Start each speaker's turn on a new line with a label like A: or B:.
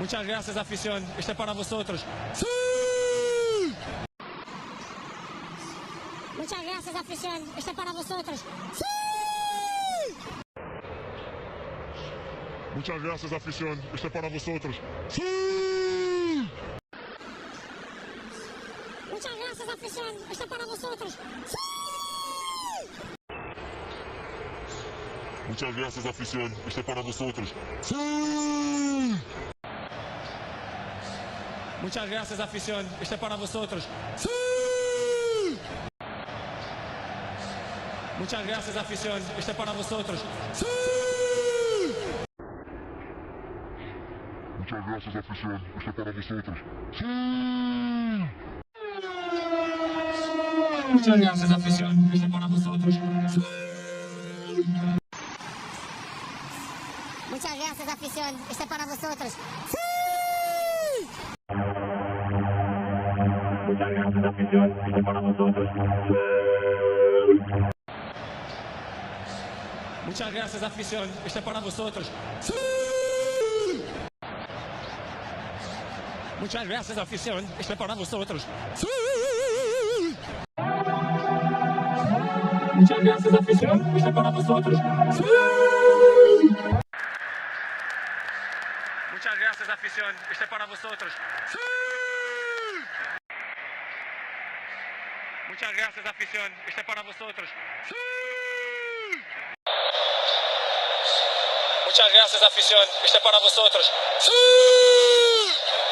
A: Muchas gracias, afición. Este es para vosotros. ¡Sí!
B: Muchas gracias, afición. Este es para vosotros. ¡Sí!
C: Muchas gracias, afición. Este es para vosotros. ¡Sí!
B: Muchas gracias, afición. Este es para vosotros. ¡Sí!
C: Muchas gracias, afición. Este es para vosotros. ¡Sí!
A: Muchas gracias, afición. Este es para vosotros.
C: ¡Sí!
A: Muchas gracias, afición. Este es para vosotros.
C: ¡Sí! Muchas gracias, afición. Este es para vosotros. ¡Sí!
A: Muchas gracias, afición. Este es para vosotros. ¡Sí!
B: Muchas gracias, afición. Este es para vosotros. ¡Sí!
C: Muchas gracias, afición. Este es para vosotros.
A: Muchas gracias, afición. Este es para vosotros.
C: ¡Sí!
A: Muchas gracias, afición. Este es para vosotros.
C: ¡Sí!
A: Muchas gracias, afición. Este es para vosotros.
C: ¡Sí!
A: Muchas gracias, afición. Este es para vosotros.
C: ¡Sí!
A: Muchas gracias, afición. Este es para vosotros.
C: ¡Sí!
A: Muchas gracias, afición. Este es para vosotros.
C: ¡Sí!